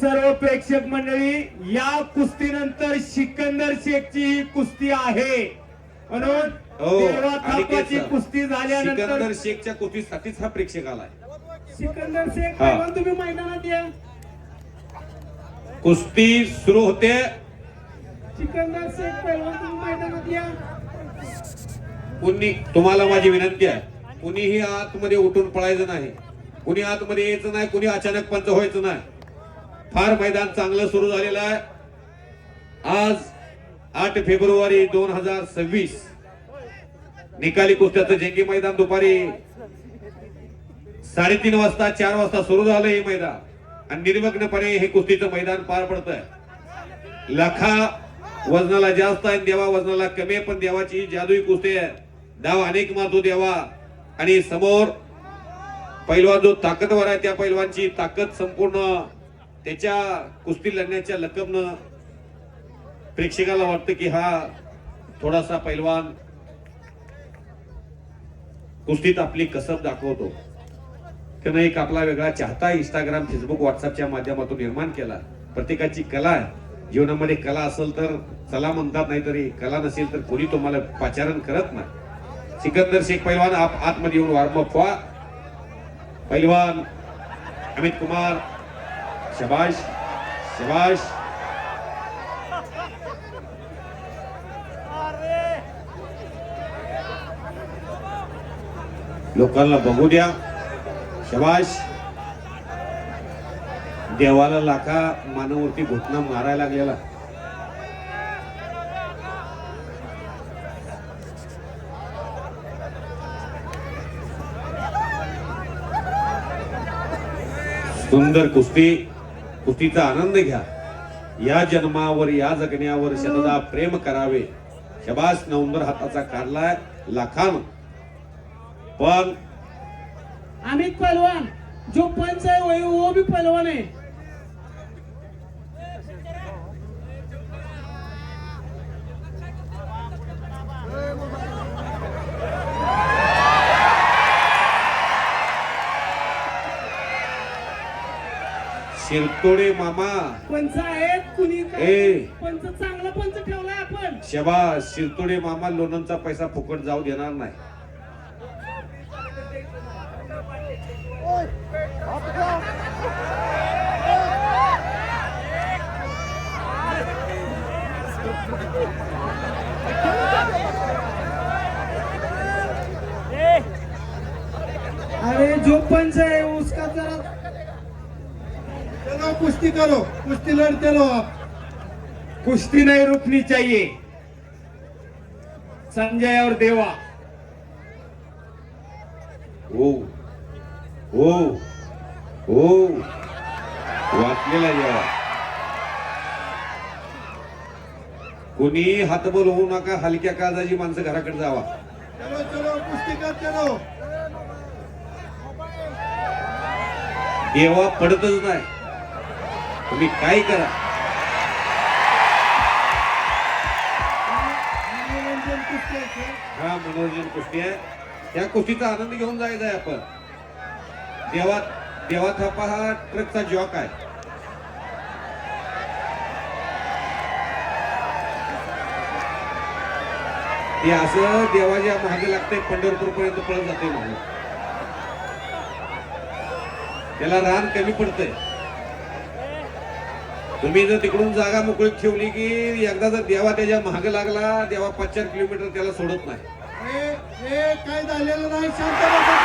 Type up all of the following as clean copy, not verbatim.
सर्व प्रेक्षक मंडळी, या कुस्तीनंतर सिकंदर शेखची ही कुस्ती आहे म्हणून देवा थापाची कुस्ती झाल्यानंतर सिकंदर शेखच्या कुस्तीसाठीच हा प्रेक्षक आलाय. सिकंदर शेख पैलवान तुम्ही मैदानात या. कुस्ती सुरू होते. सिकंदर शेख पैलवान तुम्ही मैदानात या. कुणी तुम्हाला माझी विनंती आहे, कुणीही आतमध्ये उठून पळायचं नाही, कुणी आतमध्ये यायचं नाही, कुणी अचानक पंच व्हायचं नाही. फार मैदान चांगलं सुरू झालेलं आहे. आज 8 फेब्रुवारी 2026 निकाली कुस्त्याचं जंगी मैदान दुपारी 3:30 वाजता 4 वाजता सुरू झालं हे मैदान आणि निर्विघ्नपणे हे कुस्तीचं मैदान पार पडत आहे. लाखा वजनाला जास्त आहे, देवा वजनाला कमी आहे, पण देवाची जादुई कुस्ती आहे. डाव अनेक मारतो देवा आणि समोर पैलवान जो ताकदवर आहे त्या पैलवानची ताकद संपूर्ण त्याच्या कुस्ती लढण्याच्या लकबनं प्रेक्षकाला वाटतं की हा थोडासा पैलवान कुस्तीत आपली कसब दाखवतो. त्यानं एक आपला वेगळा चाहता इंस्टाग्राम, फेसबुक, व्हॉट्सअपच्या माध्यमातून निर्माण केला. प्रत्येकाची कला आहे. जीवनामध्ये कला असेल तर चला म्हणतात, नाही तरी कला नसेल तर कोणी तुम्हाला पाचारण करत नाही. सिकंदर शेख पैलवान आतमध्ये येऊन वॉर्मअप व्हा. पैलवान अमित कुमार, शाबाश शाबाश. लोकांना बघू द्या. शाबाश. देवाला लाखा मानवरती घुटणा मारायला लागलेला. सुंदर कुस्ती, कुस्तीचा आनंद घ्या. या जन्मावर या जगण्यावर शतदा प्रेम करावे. शबास. नवंदर हाताचा काढलाय लाखान. पण अमित पहलवान जो पंच है वो भी पहलवान है. शिरतोडे मामा पंच आहेत कुणी पंच चांगला पंच ठेवलाय आपण. शबास. शिरतोडे मामा लोणंदचा पैसा फुकट जाऊ देणार नाही. अरे जो पंच है उसका जरा चलो कुश्ती करो, कुश्ती लड़ते रहो आप. कुश्ती नहीं रुकनी चाहिए. संजय और देवा. हो हो हो. वाचलेला देवा. कोणी हातबल होऊ नका. हलक्या काळजाची माणसं घराकडे जावा. चलो चलो कुश्ती करते रहो. देवा पडतच नाही. तुम्ही काय करा. मनोरंजन कुस्ती आहे. हा मनोरंजन कुस्ती आहे. त्या कुस्तीचा आनंद घेऊन जायचा आहे आपण. देवा थापा हा ट्रकचा जॉक आहे. ते असं देवाच्या मागे लागतंय, पंढरपूर पर्यंत पळत जाते म्हणून. त्याला रान कमी पडतंय. तुम्ही जर तिकडून जागा मोकळी ठेवली की एकदा जर देवा त्याच्या मागे लागला, देवा 5-4 किलोमीटर त्याला सोडत नाही. हे काय झालेलं नाही. शांत बसा.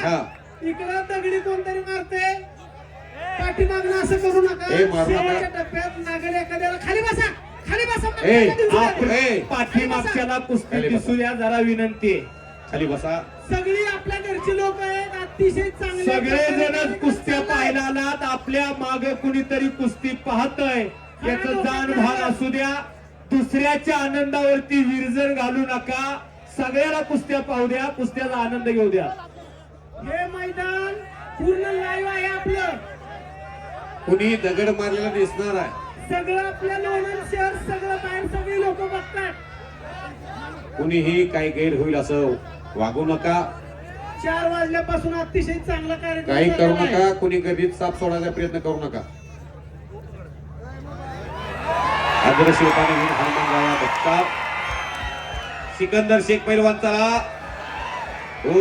हा. इकडं दगडी कोणतरी मारते. पाठीमागनं असं करू नका. शेवटच्या टप्प्यात नागरी एखाद्याला खाली बसा, खाली बसा. पाठीमागच्याला कुस्ती दिसू द्या जरा, विनंती आहे. खाली बसा. सगळी आपल्या घरची लोक आहेत, अतिशय चांगले सगळेजण कुस्त्या पाहायला आलात. आपल्या मागे कुणीतरी कुस्ती पाहतय याचं जाण भान असू द्या. दुसऱ्याच्या आनंदावरती विरजण घालू नका. सगळ्याला कुस्त्या पाहू द्या, कुस्त्याचा आनंद घेऊ द्या. हे मैदान पूर्ण लाईव्ह आहे आपलं. कुणी दगड मारलेला दिसणार आहे. सगळं आपल्या लोणंद शहर, सगळं बाहेर सगळी लोक बघतात. कुणीही काही गैर होईल असं वागू नका, 4 वाजल्यापासून अतिशय चांगला कार्यक्रम काही करू झालेला आहे. नका, कुणी कधीच साप सोडायचा प्रयत्न करू नका. आदर शिल्पाने घेऊन हनुमान गाया बघतात. सिकंदर शेख पैलवान चला. हो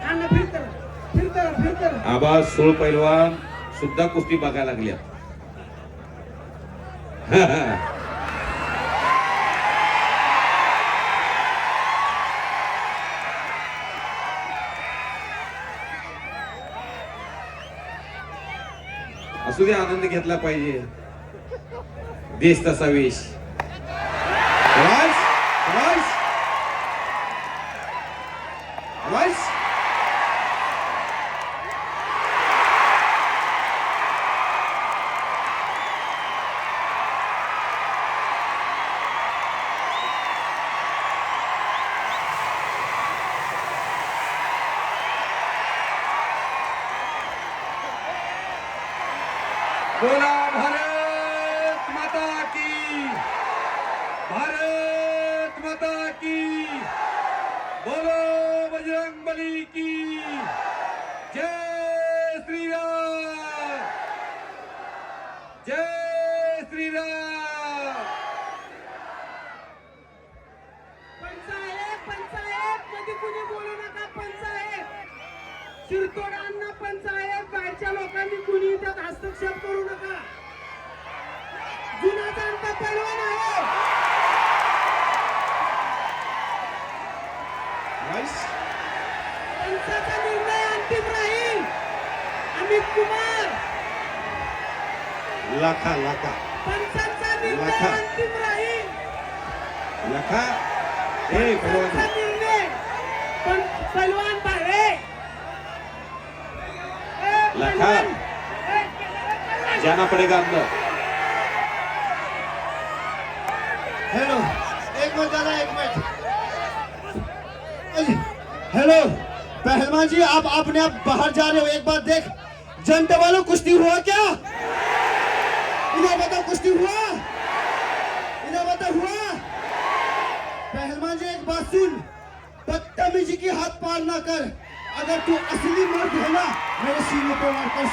अण्णा फिरकर आबा सोळ पैलवान सुद्धा कुस्ती बघायला लागल्या. असू दे, आनंद घेतला पाहिजे. देश तसा वेश. शाबास, शाबास, शाबास. बोला भारत माता की, भारत माता की, बोलो बजरंगबली की जय श्री राम, जय श्री राम. पंचायत मध्ये कुणी बोलू नका. पंचायत शिरतोड अण्णा पंचायत, बाहेरच्या लोकांनी कुणी त्यात हस्तक्षेप करू नका. जुना जाणता पैलवान आहे. पंचाचा निर्णय अंतिम राहील. अमित कुमार, लाखा लाखा पंचाचा निर्णय लाखा. अंतिम राहील. लाखा. ए पंचाचा पैलवान, निर्णय. पैलवान बाहेर. लाखा. जाना पड़ेगा अंदर. हेलो, एक मिनट दादा, एक मिनट. हेलो पहलवान जी, आप अपने आप बाहर जा रहे हो, एक बार देख. जनता वालों, कुश्ती हुआ क्या? इधर बताओ, कुश्ती हुआ? इधर बताओ, हुआ? पहलवान जी एक बात सुन, बदतमीजी की हाथ पार ना कर. अगर तू असली मर्द है ना, मेरे सीने पे मार कर.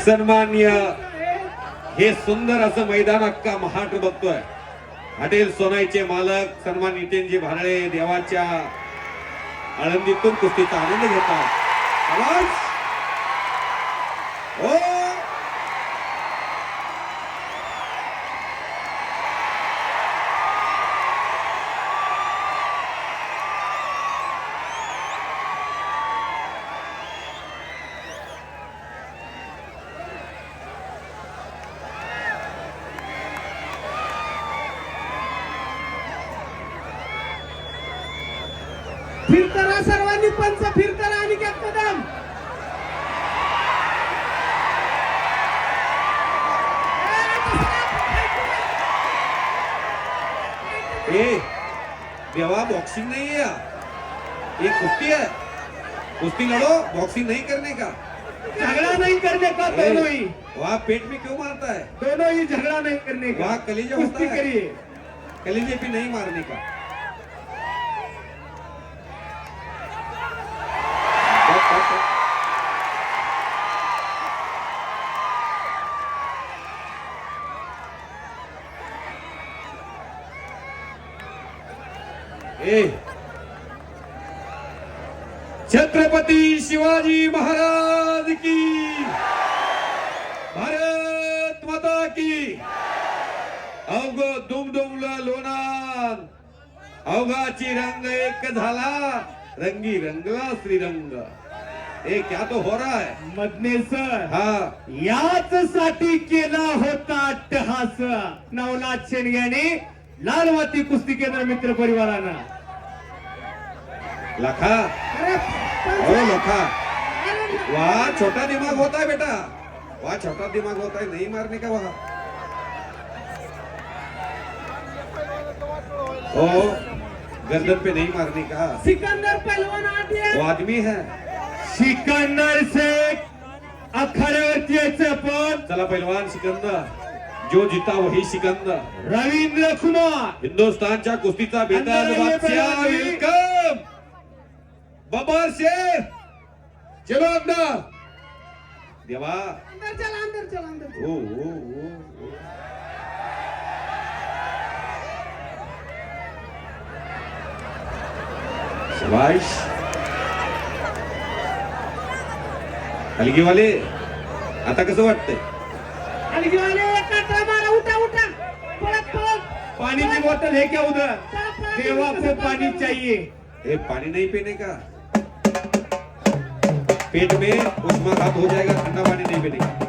सन्मान्य हे सुंदर असं मैदान अख्खा महाराष्ट्र बघतोय. हॉटेल सोनाईचे मालक सन्मान नितेनजी भारळे देवाच्या आळंदीतून कुस्तीचा आनंद घेतात. आवाज हो. फिरकरा सर्वांनी. पंच फिरकरा आणि कदम. ए देवा, बॉक्सिंग नहीं है, ये कुश्ती है. कुश्ती लड़ो, बॉक्सिंग नहीं करने का. झगड़ा नहीं करने का. दोनों ही, वहाँ पेट में क्यों मारता है? दोनों ही झगड़ा नहीं करने का. वहाँ कलेजा कुश्ती होता है, करिए. कलेजे पे नहीं मारने का. ए छत्रपती शिवाजी महाराज की, भारत माता की. अवघ दुमदुमला लोणार, अवघाची रंग एक झाला, रंगी रंगला श्रीरंग. ए क्या तो हो रहा है मधने सर हाँ याच साठी केला होता अट्टहास नवनाथ शेंडगे यांनी लालमाती कुस्ती केंद्र मित्र परिवारानं. लखा ओ लखा वाह छोटा दिमाग होता है बेटा वाह छोटा दिमाग होता है नहीं मारने का वहां ओ गर्दन पे नहीं मारने का सिकंदर पहलवान आदिया वो आदमी है सिकंदर शेख अखाड्यावरती यायचं आपण. चला पहलवान सिकंदर जो जीता वही सिकंदर रवींद्र कुमार हिंदुस्थानच्या कुस्तीचा बेताज अंदर आइए बादशाह पहलवान जी. वेलकम बबर शेर चलो अंदर देवा अंदर चल अंदर ओ ओ ओ ओ. शाबाश हलगीवाले आता कसं वाटतंय पानी की बोतल है क्या उधर? देवा को पानी चाहिए. ए पानी नहीं पीने का पेट में उष्माघात हो जाएगा ठंडा पानी नहीं पीने का